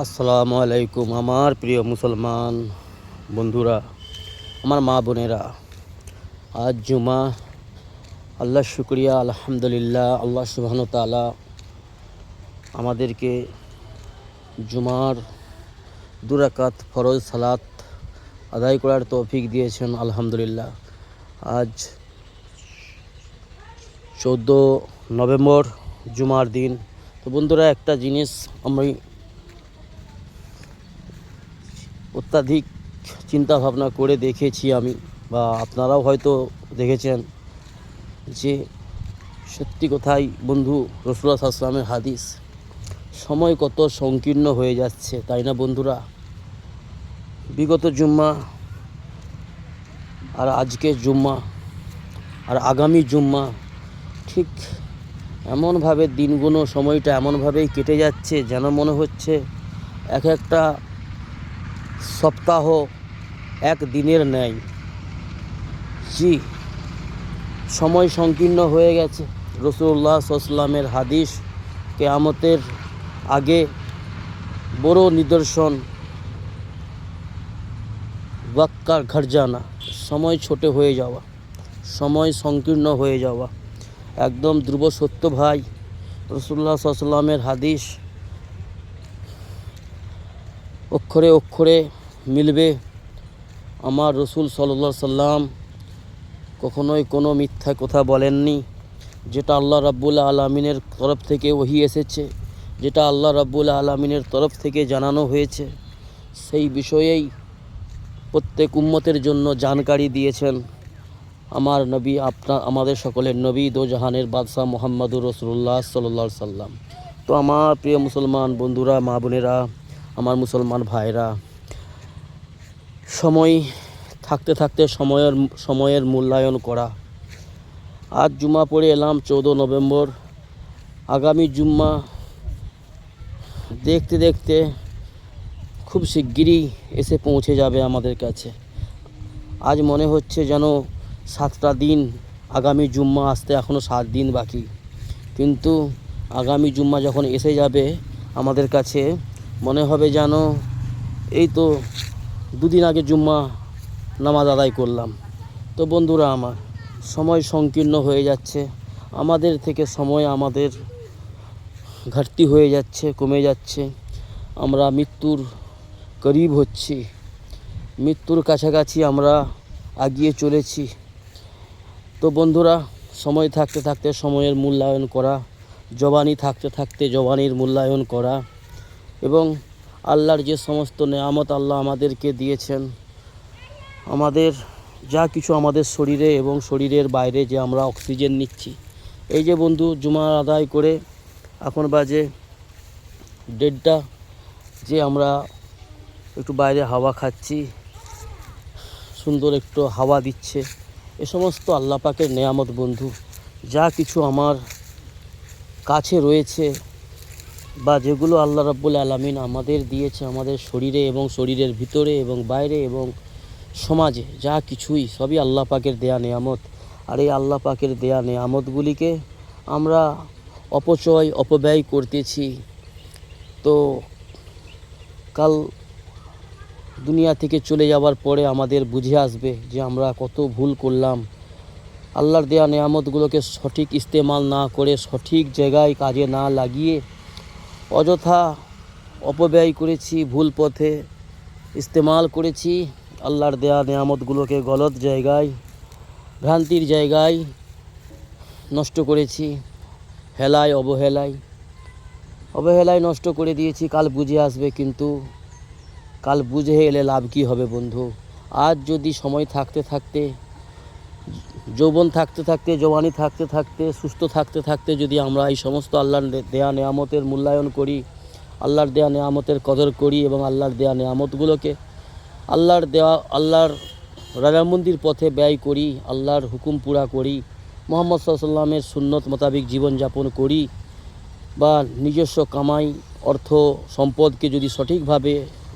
আসসালামু আলাইকুম আমার প্রিয় মুসলমান বন্ধুরা, আমার মা বোনেরা। আজ জুমা। আল্লাহ শুকরিয়া, আলহামদুলিল্লাহ। আল্লাহ সুবহানাহু ওয়া তাআলা আমাদেরকে জুমার 2 রাকাত ফরজ সালাত আদায় করার তৌফিক দিয়েছেন, আলহামদুলিল্লাহ। আজ 14 নভেম্বর, জুমার দিন। তো বন্ধুরা, একটা জিনিস আমি অত্যাধিক চিন্তা ভাবনা করে দেখেছি, আমি বা আপনারাও হয়তো দেখেছেন, যে সত্যি কথাই বন্ধু, রাসূলুল্লাহ সাল্লাল্লাহু আলাইহি ওয়াসাল্লামের হাদিস, সময় কত সংকীর্ণ হয়ে যাচ্ছে, তাই না বন্ধুরা? বিগত জুম্মা আর আজকের জুম্মা আর আগামী জুম্মা, ঠিক এমনভাবে দিনগুলো, সময়টা এমনভাবেই কেটে যাচ্ছে যেন মনে হচ্ছে এক একটা সপ্তাহ এক দিনের ন্যায়। জি, সময় সংকীর্ণ হয়ে গেছে। রাসূলুল্লাহ সাল্লাল্লাহু আলাইহি ওয়াসাল্লামের হাদিস, কিয়ামতের আগে বড় নিদর্শন, ওয়াক্কার ঘর জানা, সময় ছোট হয়ে যাওয়া, সময় সংকীর্ণ হয়ে যাওয়া, একদম ধ্রুব সত্য ভাই। রাসূলুল্লাহ সাল্লাল্লাহু আলাইহি ওয়াসাল্লামের হাদিস অক্ষরে অক্ষরে মিলবে। আমার রাসূল সাল্লাল্লাহু আলাইহি সাল্লাম কখনোই কোনো মিথ্যা কথা বলেননি। যেটা আল্লাহ রাব্বুল আলামিনের তরফ থেকে ওহী এসেছে, যেটা আল্লাহ রাব্বুল আলামিনের তরফ থেকে জানানো হয়েছে, সেই বিষয়েই প্রত্যেক উম্মতের জন্য জানকারি দিয়েছেন আমার নবী, আমাদের সকলের নবী, দোজাহানের বাদশাহ মুহাম্মদুর রাসূলুল্লাহ সাল্লাল্লাহু আলাইহি সাল্লাম। তো আমার প্রিয় মুসলমান বন্ধুরা, মা বোনেরা, আমার মুসলমান ভাইরা, সময় থাকতে থাকতে সময়ের মূল্যায়ন করা। আজ জুমা পড়ে এলাম 14 নভেম্বর। আগামী জুম্মা দেখতে দেখতে খুব শিগগিরই এসে পৌঁছে যাবে আমাদের কাছে। আজ মনে হচ্ছে যেন 7টা দিন, আগামী জুম্মা আসতে এখনও 7 দিন বাকি। কিন্তু আগামী জুম্মা যখন এসে যাবে আমাদের কাছে, মনে হবে যেন এই তো 2 দিন আগে জুম্মা নামাজ আদায় করলাম। তো বন্ধুরা আমার, সময় সংকীর্ণ হয়ে যাচ্ছে, আমাদের থেকে সময় আমাদের ঘাটতি হয়ে যাচ্ছে, কমে যাচ্ছে। আমরা মৃত্যুর করিব হচ্ছি, মৃত্যুর কাছাকাছি আমরা এগিয়ে চলেছি। তো বন্ধুরা, সময় থাকতে থাকতে সময়ের মূল্যায়ন করা, জবানি থাকতে থাকতে জবানির মূল্যায়ন করা, এবং আল্লাহর যে সমস্ত নেয়ামত আল্লাহ আমাদেরকে দিয়েছেন, আমাদের যা কিছু আমাদের শরীরে এবং শরীরের বাইরে যে আমরা অক্সিজেন নিচ্ছি, এই যে বন্ধু জুমা আদায় করে এখন বাজে 1:30, যে আমরা একটু বাইরে হাওয়া খাচ্ছি, সুন্দর একটু হাওয়া দিচ্ছে, এ সমস্ত আল্লাহ পাকের নেয়ামত বন্ধু। যা কিছু আমার কাছে রয়েছে বা যেগুলো আল্লাহ রাব্বুল আলামিন আমাদের দিয়েছে আমাদের শরীরে এবং শরীরের ভিতরে এবং বাইরে এবং সমাজে, যা কিছুই সবই আল্লাহ পাকের দেয়া নেয়ামত। আর এই আল্লাহ পাকের দেয়া নেয়ামতগুলিকে আমরা অপব্যয় করতেছি। তো কাল দুনিয়া থেকে চলে যাওয়ার পরে আমাদের বুঝে আসবে যে আমরা কত ভুল করলাম। আল্লাহর দেয়া নেয়ামতগুলোকে সঠিক ইস্তেমাল না করে, সঠিক জায়গায় কাজে না লাগিয়ে অযথা অপব্যয় করেছি, ভুল পথে ইস্তেমাল করেছি। আল্লাহর দেয়া নেয়ামতগুলোকে গলত জায়গায়, ভ্রান্তির জায়গায় নষ্ট করেছি, অবহেলায় নষ্ট করে দিয়েছি। কাল বুঝে আসবে, কিন্তু কাল বুঝে এলে লাভ কী হবে বন্ধু? আজ যদি সময় থাকতে থাকতে, যৌবন থাকতে থাকতে, জওয়ানি থাকতে থাকতে, সুস্থ থাকতে থাকতে যদি আমরা এই সমস্ত আল্লাহর দেয়া নেয়ামতের মূল্যায়ন করি, আল্লাহর দেয়া নেয়ামতের কদর করি এবং আল্লাহর দেয়া নেয়ামতগুলোকে আল্লাহর রাজামন্দির পথে ব্যয় করি, আল্লাহর হুকুম পুরা করি, মুহাম্মদ সাল্লাল্লাহু আলাইহি ওয়াসাল্লামের সুন্নত মোতাবিক জীবনযাপন করি, বা নিজস্ব কামাই অর্থ সম্পদকে যদি সঠিকভাবে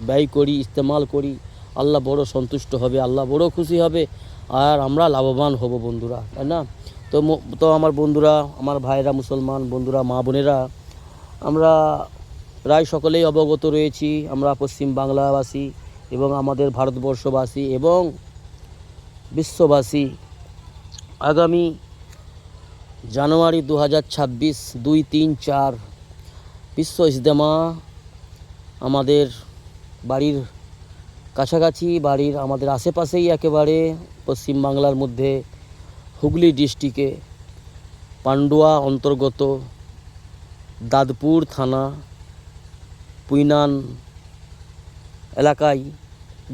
ব্যয় করি, ইস্তেমাল করি, আল্লাহ বড় সন্তুষ্ট হবে, আল্লাহ বড় খুশি হবে, আর আমরা লাভবান হব বন্ধুরা, তাই না? তো আমার বন্ধুরা, আমার ভাইরা, মুসলমান বন্ধুরা, মা বোনেরা, আমরা প্রায় সকলেই অবগত রয়েছি আমরা পশ্চিম বাংলাবাসী এবং আমাদের ভারতবর্ষবাসী এবং বিশ্ববাসী আগামী জানুয়ারি 2026 2, 3, 4 বিশ্ব ইজতেমা আমাদের বাড়ির কাছাকাছি, বাড়ির আমাদের আশেপাশেই একেবারে পশ্চিম বাংলার মধ্যে হুগলি ডিস্ট্রিক্টে পান্ডুয়া অন্তর্গত দাদপুর থানা পুইনান এলাকায়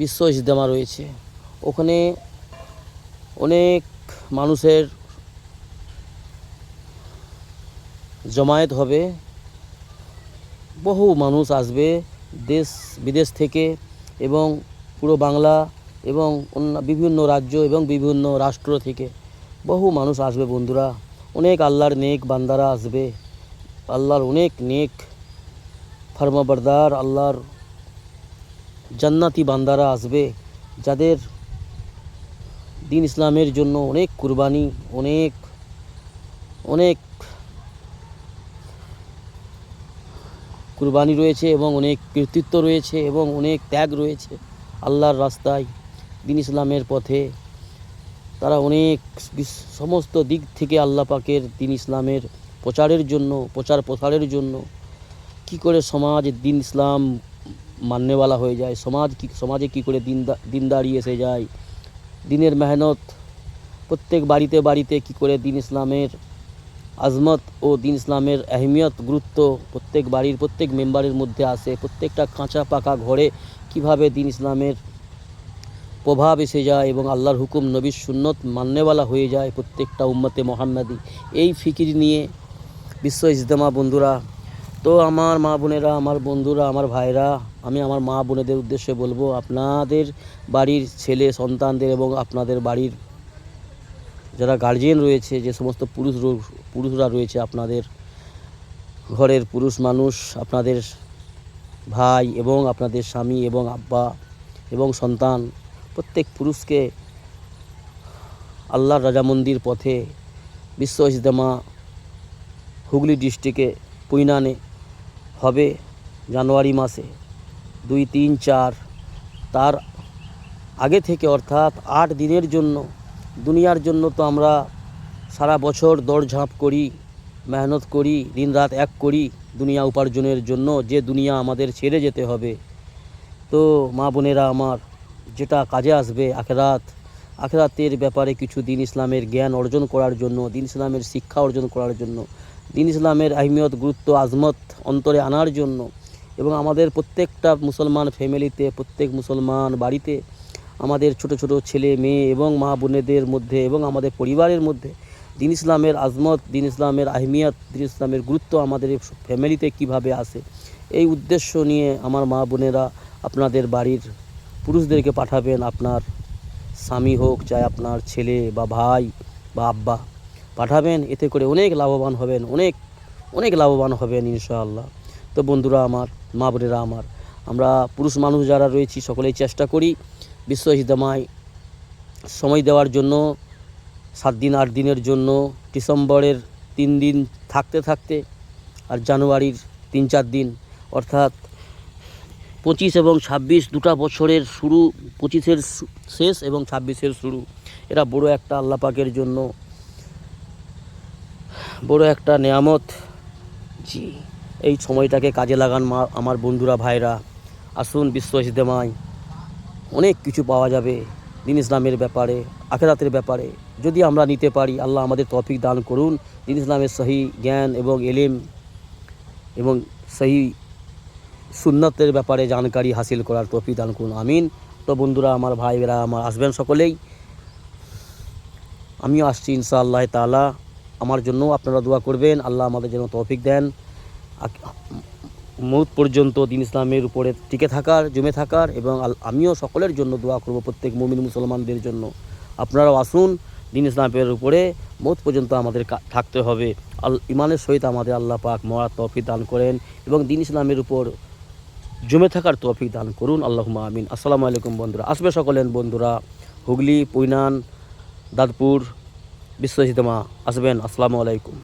বিশ্ব ইজতেমা রয়েছে। ওখানে অনেক মানুষের জমায়েত হবে, বহু মানুষ আসবে দেশ বিদেশ থেকে এবং পুরো বাংলা এবং অন্য বিভিন্ন রাজ্য এবং বিভিন্ন রাষ্ট্র থেকে বহু মানুষ আসবে বন্ধুরা। অনেক আল্লাহর নেক বান্দারা আসবে, আল্লাহর অনেক নেক ফরমাবরদার, আল্লাহর জান্নাতি বান্দারা আসবে, যাদের দিন ইসলামের জন্য অনেক কুরবানি, অনেক অনেক কুরবানি রয়েছে এবং অনেক কৃতিত্ব রয়েছে এবং অনেক ত্যাগ রয়েছে আল্লাহর রাস্তায় দিন ইসলামের পথে। তারা অনেক সমস্ত দিক থেকে আল্লাহ পাকের দিন ইসলামের প্রচারের জন্য, প্রসারের জন্য কি করে সমাজ দিন ইসলাম মাননেওয়ালা হয়ে যায়, সমাজে কি করে দিনদারি এসে যায়, দিনের মেহনত প্রত্যেক বাড়িতে বাড়িতে কি করে দিন ইসলামের আজমত ও দিন ইসলামের আহমিয়ত গুরুত্ব প্রত্যেক বাড়ির প্রত্যেক মেম্বারের মধ্যে আসে, প্রত্যেকটা কাঁচা পাকা ঘরে কিভাবে দিন ইসলামের প্রভাব এসে যায় এবং আল্লাহর হুকুম নবীর সুন্নত মাননেওয়ালা হয়ে যায় প্রত্যেকটা উম্মতে মোহাম্মদী। এই ফিকির নিয়ে বিশ্ব ইজতেমা বন্ধুরা। তো আমার মা বোনেরা, আমার বন্ধুরা, আমার ভাইরা, আমি আমার মা বোনেদের উদ্দেশ্যে বলবো, আপনাদের বাড়ির ছেলে সন্তানদের এবং আপনাদের বাড়ির যারা গার্জিয়ান রয়েছে, যে সমস্ত পুরুষরা রয়েছে, আপনাদের ঘরের পুরুষ মানুষ, আপনাদের ভাই এবং আপনাদের স্বামী এবং আব্বা এবং সন্তান, প্রত্যেক পুরুষকে আল্লাহর রাজামন্দির পথে বিশ্ব ইজতেমা হুগলি ডিস্ট্রিক্টে পুইনানে হবে জানুয়ারি মাসে 2, 3, 4। তার আগে থেকে অর্থাৎ 8 দিনের জন্য, দুনিয়ার জন্য তো আমরা সারা বছর দৌড়ঝাঁপ করি, মেহনত করি, দিন রাত এক করি দুনিয়া উপার্জনের জন্য, যে দুনিয়া আমাদের ছেড়ে যেতে হবে। তো মা বোনেরা আমার, যেটা কাজে আসবে আখেরাতের ব্যাপারে কিছু দিন ইসলামের জ্ঞান অর্জন করার জন্য, দিন ইসলামের শিক্ষা অর্জন করার জন্য, দিন ইসলামের আহমিয়ত গুরুত্ব আজমত অন্তরে আনার জন্য এবং আমাদের প্রত্যেকটা মুসলমান ফ্যামিলিতে, প্রত্যেক মুসলমান বাড়িতে আমাদের ছোট ছোট ছেলে মেয়ে এবং মা বোনেদের মধ্যে এবং আমাদের পরিবারের মধ্যে দিন ইসলামের আজমত, দিন ইসলামের আহমিয়ত, দিন ইসলামের গুরুত্ব আমাদের ফ্যামিলিতে কিভাবে আসে, এই উদ্দেশ্য নিয়ে আমার মা বোনেরা আপনাদের বাড়ির পুরুষদেরকে পাঠাবেন। আপনার স্বামী হোক, চাই আপনার ছেলে বা ভাই বা আব্বা, পাঠাবেন। এতে করে অনেক লাভবান হবেন, অনেক অনেক লাভবান হবেন ইনশাআল্লাহ। তো বন্ধুরা আমার, মা বোনেরা আমার, আমরা পুরুষ মানুষ যারা রয়েছি সকলেই চেষ্টা করি বিশ্ব ইজতেমায় সময় দেওয়ার জন্য। 7 দিন 8 দিনের জন্য, ডিসেম্বরের 3 দিন থাকতে আর জানুয়ারির 3-4 দিন, অর্থাৎ 25 এবং 26 দুটা বছরের শুরু, 25-এর শেষ এবং 26-এর শুরু। এটা বড় একটা আল্লাহ পাকের জন্য বড় একটা নেয়ামত। জি, এই সময়টাকে কাজে লাগান আমার বন্ধুরা, ভাইরা। আসুন বিশ্ব ইজতেমায়, অনেক কিছু পাওয়া যাবে দিন ইসলামের ব্যাপারে, আখেরাতের ব্যাপারে, যদি আমরা নিতে পারি। আল্লাহ আমাদের তৌফিক দান করুন দিন ইসলামের সহি জ্ঞান এবং এলেম এবং সহি সুন্নতের ব্যাপারে জানকারি হাসিল করার তৌফিক দান করুন, আমিন। তো বন্ধুরা আমার, ভাইরা আমার, আসবেন সকলেই, আমিও আসছি ইনশাআল্লাহ তাআলা। আমার জন্য আপনারা দোয়া করবেন, আল্লাহ আমাদের যেন তৌফিক দেন মৌত পর্যন্ত দিন ইসলামের উপরে টিকে থাকার, জমে থাকার, এবং আমিও সকলের জন্য দোয়া করব, প্রত্যেক মুমিন মুসলমানদের জন্য। আপনারাও আসুন, দিন ইসলামের উপরে মৌত পর্যন্ত আমাদের থাকতে হবে। ইমানের সহিত আমাদের আল্লাহ পাক মরার তৌফিক দান করেন এবং দিন ইসলামের উপর জমে থাকার তৌফিক দান করুন, আল্লাহুম্মা আমিন। আসসালামু আলাইকুম বন্ধুরা, আসবে সকলেন বন্ধুরা, হুগলি, পুইনান, দাদপুর বিশ্ব ইজতেমা আসবেন। আসসালামু আলাইকুম।